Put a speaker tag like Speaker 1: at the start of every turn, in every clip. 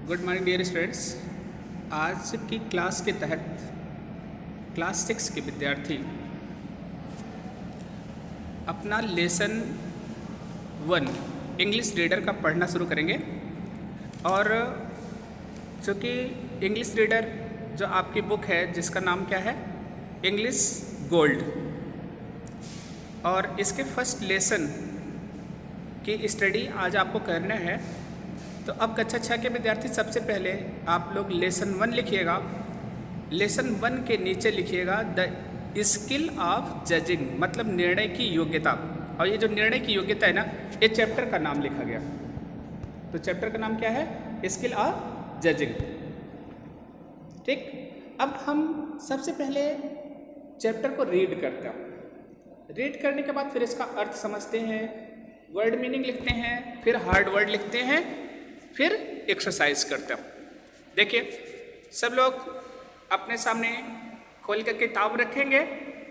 Speaker 1: Good morning dear students. आज की class के तहत क्लास 6 के विद्यार्थी अपना लेसन 1 इंग्लिश रीडर का पढ़ना शुरू करेंगे। और चूँकि इंग्लिश रीडर जो आपकी बुक है जिसका नाम क्या है, इंग्लिश गोल्ड, और इसके फर्स्ट लेसन की स्टडी आज आपको करना है। तो अब कक्षा 6 के विद्यार्थी सबसे पहले आप लोग लेसन 1 लिखिएगा। लेसन 1 के नीचे लिखिएगा द स्किल ऑफ जजिंग, मतलब निर्णय की योग्यता। और ये जो निर्णय की योग्यता है ना, ये चैप्टर का नाम लिखा गया। तो चैप्टर का नाम क्या है? Skill of judging. ठीक, अब हम सबसे पहले चैप्टर को रीड करते हैं। रीड करने के बाद फिर इसका अर्थ समझते हैं, वर्ड मीनिंग लिखते हैं, फिर हार्ड वर्ड लिखते हैं, फिर एक्सरसाइज करते हैं। देखिए, सब लोग अपने सामने खोल कर किताब रखेंगे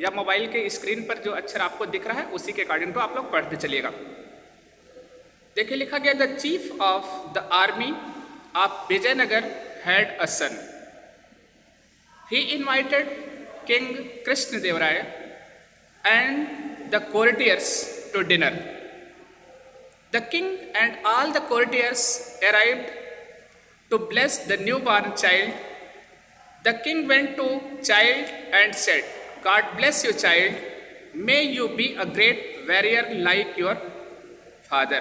Speaker 1: या मोबाइल के स्क्रीन पर जो अक्षर आपको दिख रहा है उसी के अकॉर्डिंग तो आप लोग पढ़ते चलिएगा। देखिए, लिखा गया the chief of the army of Vijayanagar had a son. He invited king Krishnadevaraya and the courtiers to dinner. The king and all the courtiers arrived to bless the newborn child. The king went to child and said, God bless you, child. May you be a great warrior like your father.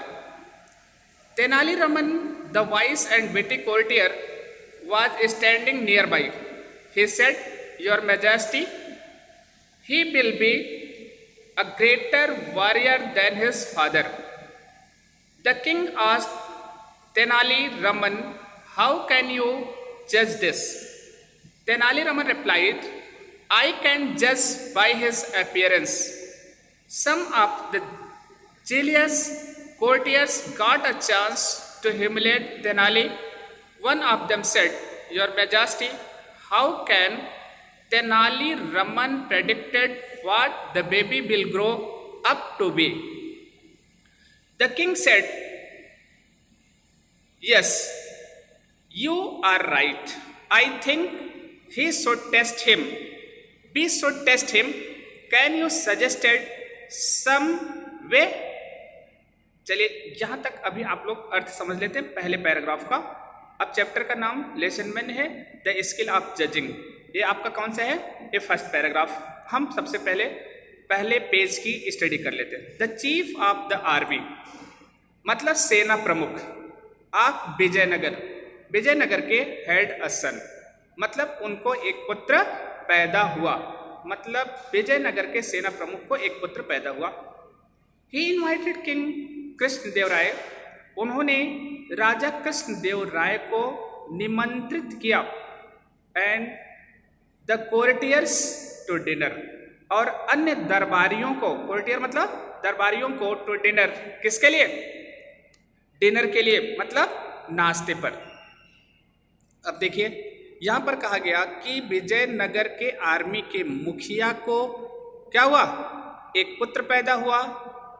Speaker 1: Tenali Raman, the wise and witty courtier, was standing nearby. He said, Your Majesty, he will be a greater warrior than his father. The king asked Tenali Raman, How can you judge this? Tenali Raman replied, I can judge by his appearance. Some of the jealous courtiers got a chance to humiliate Tenali. One of them said, Your Majesty, how can Tenali Raman predicted what the baby will grow up to be? The king said, Yes, you are right. I think he should test him. We should test him. Can you suggest some way? चलिए, यहाँ तक अभी आप लोग अर्थ समझ लेते हैं पहले पैराग्राफ का। अब चैप्टर का नाम लेसन 1 है, द स्किल ऑफ जजिंग। ये आपका कौन सा है? ये फर्स्ट पैराग्राफ। हम सबसे पहले पेज की स्टडी कर लेते हैं। The chief of the army मतलब सेना प्रमुख ऑफ विजयनगर के हेड अ सन, मतलब उनको एक पुत्र पैदा हुआ। मतलब विजयनगर के सेना प्रमुख को एक पुत्र पैदा हुआ। ही इन्वाइटेड किंग कृष्णदेवराय, उन्होंने राजा कृष्णदेवराय को निमंत्रित किया। And the courtiers to dinner, और अन्य दरबारियों को, कोर्टियर मतलब दरबारियों को, टू डिनर, किसके लिए? डिनर के लिए, मतलब नाश्ते पर। अब देखिए, यहां पर कहा गया कि विजयनगर के आर्मी के मुखिया को क्या हुआ? एक पुत्र पैदा हुआ।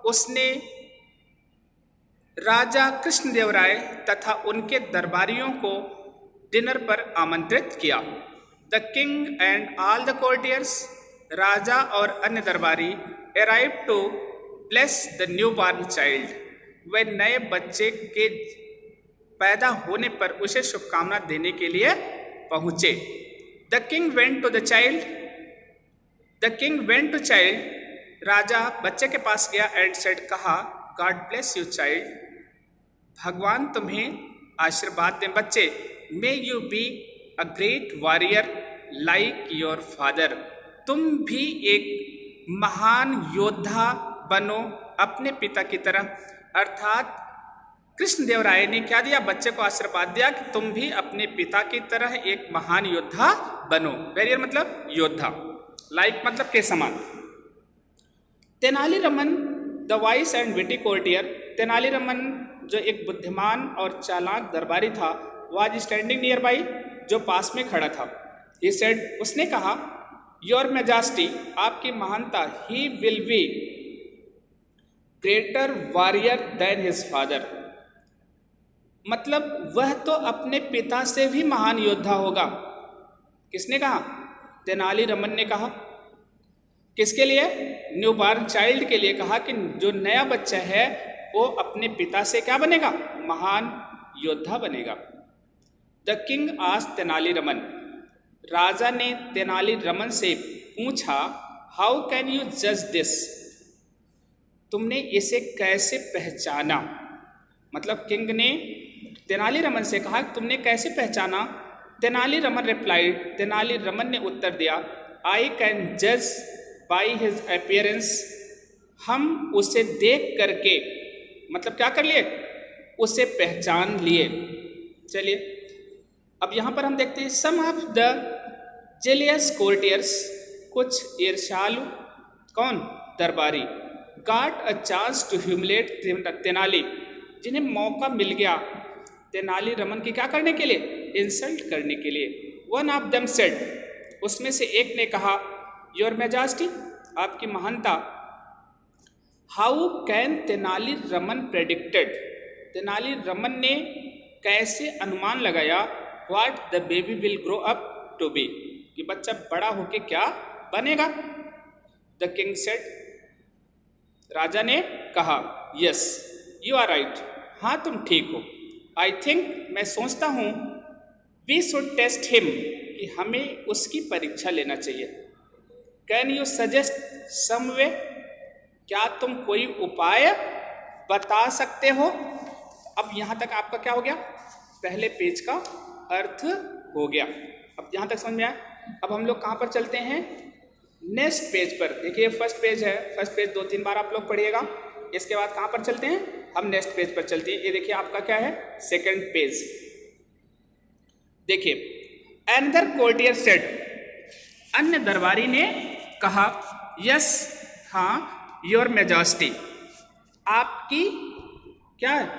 Speaker 1: उसने राजा कृष्णदेवराय तथा उनके दरबारियों को डिनर पर आमंत्रित किया। The king and all the courtiers, राजा और अन्य दरबारी, arrive to bless the new born child, वे नए बच्चे के पैदा होने पर उसे शुभकामना देने के लिए पहुंचे। The king went to child, राजा बच्चे के पास गया एंड सेड, कहा, गॉड ब्लेस यू चाइल्ड, भगवान तुम्हें आशीर्वाद दें बच्चे। May you be a great warrior like your father, तुम भी एक महान योद्धा बनो अपने पिता की तरह। अर्थात कृष्णदेवराय ने क्या दिया? बच्चे को आशीर्वाद दिया कि तुम भी अपने पिता की तरह एक महान योद्धा बनो। वॉरियर मतलब योद्धा, लाइक मतलब के समान। Tenali Raman the vice and witty courtier, Tenali Raman जो एक बुद्धिमान और चालाक दरबारी था, वाज स्टैंडिंग नियर बाई, जो पास में खड़ा था। ही सेड, उसने कहा, योर मैजेस्टी, आपकी महानता, he will be greater warrior than his father, मतलब वह तो अपने पिता से भी महान योद्धा होगा। किसने कहा? तेनाली रामन ने कहा। किसके लिए? न्यू बॉर्न चाइल्ड के लिए कहा कि जो नया बच्चा है वो अपने पिता से क्या बनेगा? महान योद्धा बनेगा। The king asked Tenali Raman, राजा ने तेनाली रामन से पूछा, हाउ कैन यू जज दिस? तुमने इसे कैसे पहचाना? मतलब किंग ने तेनाली रामन से कहा तुमने कैसे पहचाना? तेनाली रामन रिप्लाइड, तेनाली रामन ने उत्तर दिया, आई कैन जज बाई हिज अपीयरेंस। हम उसे देख करके मतलब क्या कर लिए? उसे पहचान लिए। चलिए अब यहां पर हम देखते हैं some of the jealous courtiers, कुछ ईर्ष्यालु कौन? दरबारी, got a chance to humiliate Tenali, जिन्हें मौका मिल गया तेनाली रामन की क्या करने के लिए? इंसल्ट करने के लिए। वन ऑफ देम सेड, उसमें से एक ने कहा, योर मैजेस्टी, आपकी महानता, how can Tenali Raman predicted, Tenali Raman ने कैसे अनुमान लगाया, what the baby will grow up to be, कि बच्चा बड़ा होके क्या बनेगा? द किंग सेड, राजा ने कहा, यस यू आर राइट, हाँ तुम ठीक हो। आई थिंक, मैं सोचता हूँ, वी शुड टेस्ट हिम, कि हमें उसकी परीक्षा लेना चाहिए। कैन यू सजेस्ट सम वे, क्या तुम कोई उपाय बता सकते हो? अब यहाँ तक आपका क्या हो गया? पहले पेज का अर्थ हो गया। अब यहाँ तक समझ में आया। अब हम लोग कहाँ पर चलते हैं? नेक्स्ट पेज पर। देखिए फर्स्ट पेज है, फर्स्ट पेज 2-3 बार आप लोग पढ़िएगा। इसके बाद कहाँ पर चलते हैं? हम नेक्स्ट पेज पर चलते हैं। ये देखिए आपका क्या है? Second page. देखिए, अनदर कोर्टियर सेड, अन्य दरबारी ने कहा, यस हाँ, योर मैजेस्टी, आपकी क्या है?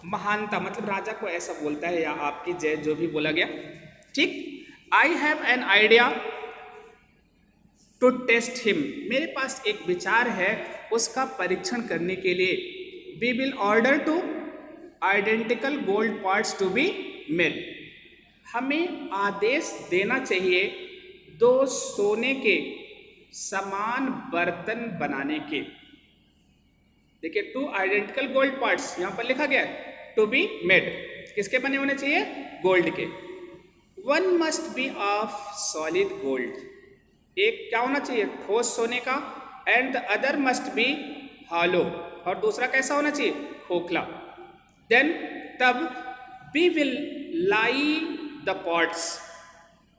Speaker 1: महानता, मतलब राजा को ऐसा बोलता है, या आपकी जय, जो भी बोला गया, ठीक। I have an idea to test him, मेरे पास एक विचार है उसका परीक्षण करने के लिए। We will order two identical gold pots to be made, हमें आदेश देना चाहिए 2 सोने के समान बर्तन बनाने के। देखिए 2 आइडेंटिकल गोल्ड पार्ट्स यहां पर लिखा गया है, टू बी मेड, किसके बने होने चाहिए? गोल्ड के। 1 must be of solid gold, एक क्या होना चाहिए? ठोस सोने का। And the other must be hollow, और दूसरा कैसा होना चाहिए? खोखला। देन तब we will lie the pots,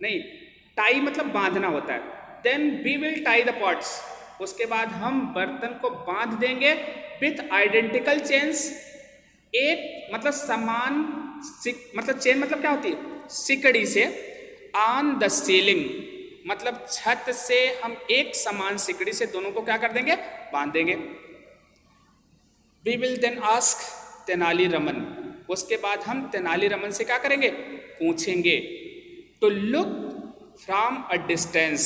Speaker 1: नहीं, टाई मतलब बांधना होता है। Then we will tie the pots, उसके बाद हम बर्तन को बांध देंगे विथ आइडेंटिकल चेन्स, एक मतलब समान, मतलब चेन मतलब क्या होती है? सिकड़ी से। ऑन द सीलिंग, मतलब छत से हम एक समान सिकड़ी से दोनों को क्या कर देंगे? बांध देंगे। We will then ask Tenali Raman, उसके बाद हम तेनाली रामन से क्या करेंगे? पूछेंगे। To look from a distance,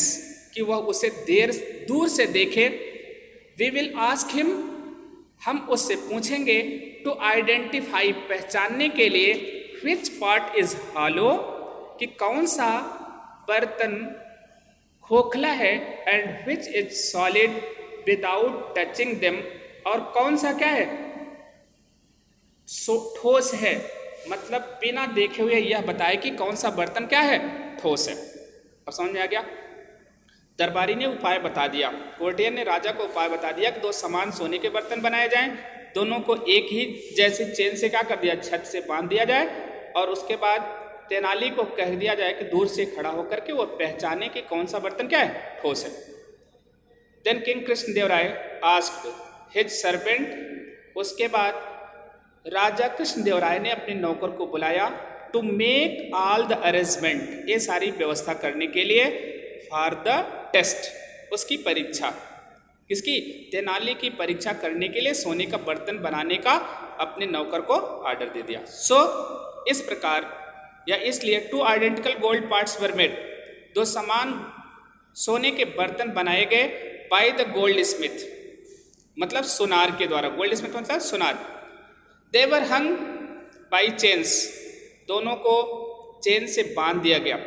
Speaker 1: कि वह उसे दूर से देखे। वी विल आस्क हिम, हम उससे पूछेंगे। टू आइडेंटिफाई, पहचानने के लिए। विच पार्ट इज हॉलो, कि कौन सा बर्तन खोखला है। And which is solid without touching them, और कौन सा क्या है? ठोस है, मतलब बिना देखे हुए यह बताए कि कौन सा बर्तन क्या है? ठोस है। अब समझ में आ गया? दरबारी ने उपाय बता दिया, कोर्टियर ने राजा को उपाय बता दिया कि 2 समान सोने के बर्तन बनाए जाएं, दोनों को एक ही जैसे चेन से क्या कर दिया? छत से बांध दिया जाए, और उसके बाद तेनाली को कह दिया जाए कि दूर से खड़ा होकर के वो पहचाने कि कौन सा बर्तन क्या है? ठोस है। Then king Krishnadevaraya asked his servant, उसके बाद राजा कृष्णदेवराय ने अपने नौकर को बुलाया। To make all the arrangement, ये सारी व्यवस्था करने के लिए। फॉर द टेस्ट, उसकी परीक्षा, किसकी? तेनाली की परीक्षा करने के लिए सोने का बर्तन बनाने का अपने नौकर को ऑर्डर दे दिया। सो इस प्रकार या इसलिए 2 identical gold parts were made, 2 समान सोने के बर्तन बनाए गए। बाय द गोल्ड स्मिथ, मतलब सुनार के द्वारा। गोल्ड स्मिथ मतलब सुनार। दे वर हंग बाई चेन्स, दोनों को चेन से बांध दिया गया।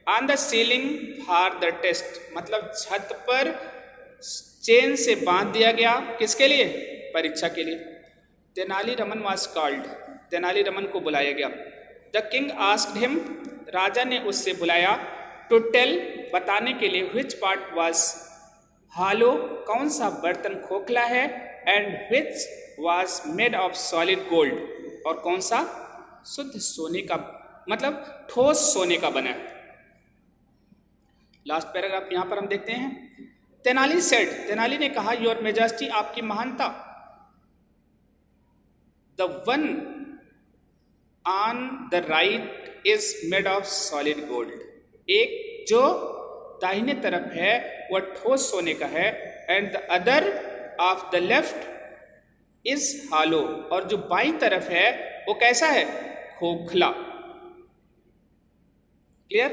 Speaker 1: On the ceiling for the test, मतलब छत पर चेन से बांध दिया गया, किसके लिए? परीक्षा के लिए। तेनालीरामन वाज कॉल्ड, तेनालीरामन को बुलाया गया। द किंग आस्क्ड हिम, राजा ने उससे बुलाया, टू टेल, बताने के लिए, व्हिच पार्ट वाज हालो, कौन सा बर्तन खोखला है, and which was made of solid gold, और कौन सा शुद्ध सोने का, मतलब ठोस सोने का बना है। लास्ट पैराग्राफ यहां पर हम देखते हैं। तेनाली सेड, तेनाली ने कहा, योर मेजेस्टी, आपकी महानता, the one on the right is made of solid gold, एक जो दाहिने तरफ है वह ठोस सोने का है, and the other of the left is hollow, और जो बाईं तरफ है वो कैसा है? खोखला। क्लियर?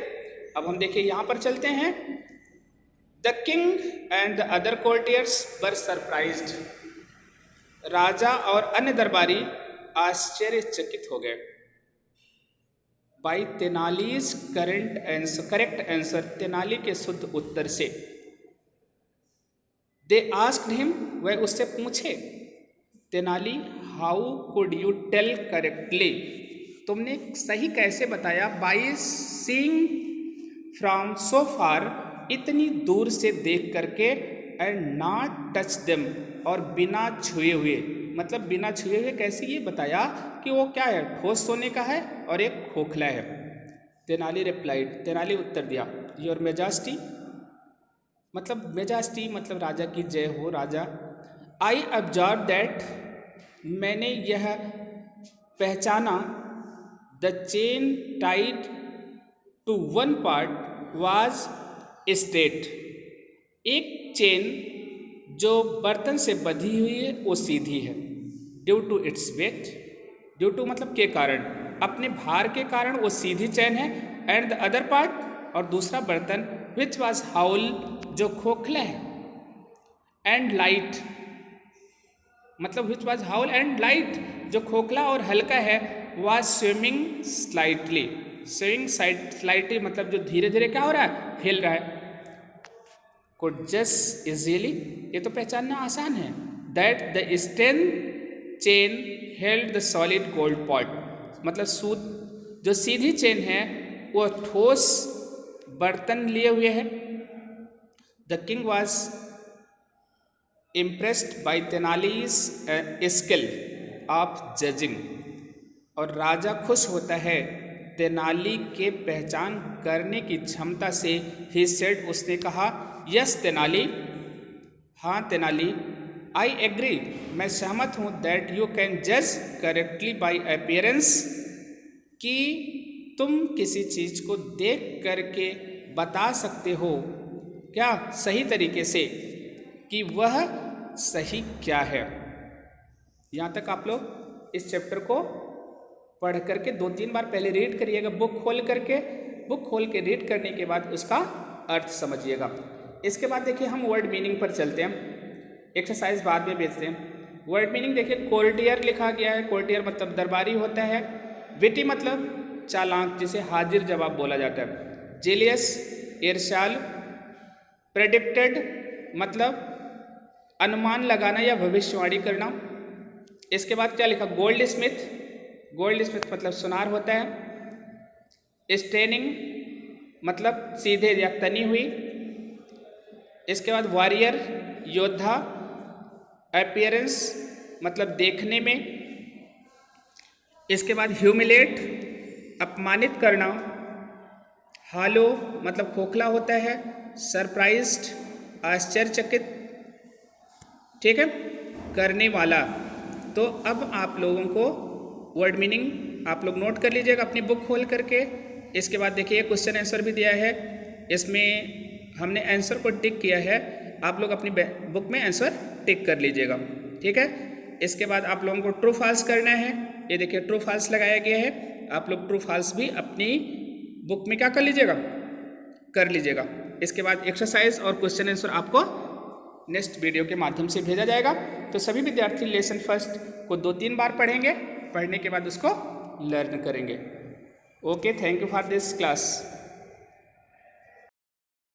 Speaker 1: अब हम देखिए यहां पर चलते हैं। The king and the other courtiers were surprised, राजा और अन्य दरबारी आश्चर्यचकित हो गए। By Tenali's correct answer, Tenali के शुद्ध उत्तर से। दे आस्क्ड हिम, वह उससे पूछे, Tenali, how could you tell correctly, तुमने सही कैसे बताया? By seeing from so far, इतनी दूर से देख करके, एंड नॉट टच देम, और बिना छुए हुए, मतलब बिना छुए हुए कैसे ये बताया कि वो क्या है? ठोस सोने का है और एक खोखला है। तेनाली रिप्लाइड, तेनाली उत्तर दिया, योर मेजेस्टी, मतलब मेजेस्टी मतलब राजा की जय हो, राजा, आई ऑब्जर्व दैट, मैंने यह पहचाना, the chain tied to one pot was straight, एक चेन जो बर्तन से बंधी हुई है वो सीधी है। Due to its weight, due to मतलब के कारण, अपने भार के कारण वो सीधी चेन है। एंड द अदर पार्ट, और दूसरा बर्तन, विच वाज हाउल, जो खोखला है। एंड लाइट, मतलब which was hollow and light, जो खोखला और हल्का है, was swimming slightly, swimming slightly मतलब जो धीरे धीरे क्या हो रहा है? हिल रहा है। कुड जस्ट इजीली, ये तो पहचानना आसान है। That the stain chain held the solid gold pot, मतलब सूत जो सीधी चेन है वो ठोस बर्तन लिए हुए है। The king was impressed by Tenali's skill of judging, और राजा खुश होता है तेनाली के पहचान करने की क्षमता से। ही सेड, उसने कहा, यस तेनाली, हाँ तेनाली, आई एग्री, मैं सहमत हूँ, दैट यू कैन जज करेक्टली बाई अपीयरेंस, कि तुम किसी चीज को देख करके बता सकते हो क्या? सही तरीके से, कि वह सही क्या है। यहाँ तक आप लोग इस चैप्टर को पढ़ करके 2-3 बार पहले रीड करिएगा, बुक खोल के रीड करने के बाद उसका अर्थ समझिएगा। इसके बाद देखिए हम वर्ड मीनिंग पर चलते हैं, एक्सरसाइज बाद में भेजते हैं। वर्ड मीनिंग देखिए, कोर्टियर लिखा गया है, कोर्टियर मतलब दरबारी होता है। विटी मतलब चालाक, जिसे हाजिर जवाब बोला जाता है। जेलियस ईर्ष्यालु। प्रेडिक्टेड मतलब अनुमान लगाना या भविष्यवाणी करना। इसके बाद क्या लिखा? गोल्ड स्मिथ, गोल्ड स्मिथ मतलब सुनार होता है। स्टेनिंग मतलब सीधे या तनी हुई। इसके बाद वॉरियर योद्धा। अपीयरेंस मतलब देखने में। इसके बाद ह्यूमिलेट अपमानित करना। हालो मतलब खोखला होता है। सरप्राइज्ड आश्चर्यचकित, ठीक है, करने वाला। तो अब आप लोगों को वर्ड मीनिंग आप लोग नोट कर लीजिएगा अपनी बुक खोल करके। इसके बाद देखिए क्वेश्चन आंसर भी दिया है, इसमें हमने आंसर को टिक किया है, आप लोग अपनी बुक में आंसर टिक कर लीजिएगा, ठीक है। इसके बाद आप लोगों को ट्रू फॉल्स करना है। ये देखिए ट्रू फॉल्स लगाया गया है, आप लोग ट्रू फॉल्स भी अपनी बुक में क्या कर लीजिएगा, कर लीजिएगा। इसके बाद एक्सरसाइज और क्वेश्चन आंसर आपको नेक्स्ट वीडियो के माध्यम से भेजा जाएगा। तो सभी विद्यार्थी लेसन फर्स्ट को 2-3 बार पढ़ेंगे, पढ़ने के बाद उसको लर्न करेंगे। Okay, thank you for this class.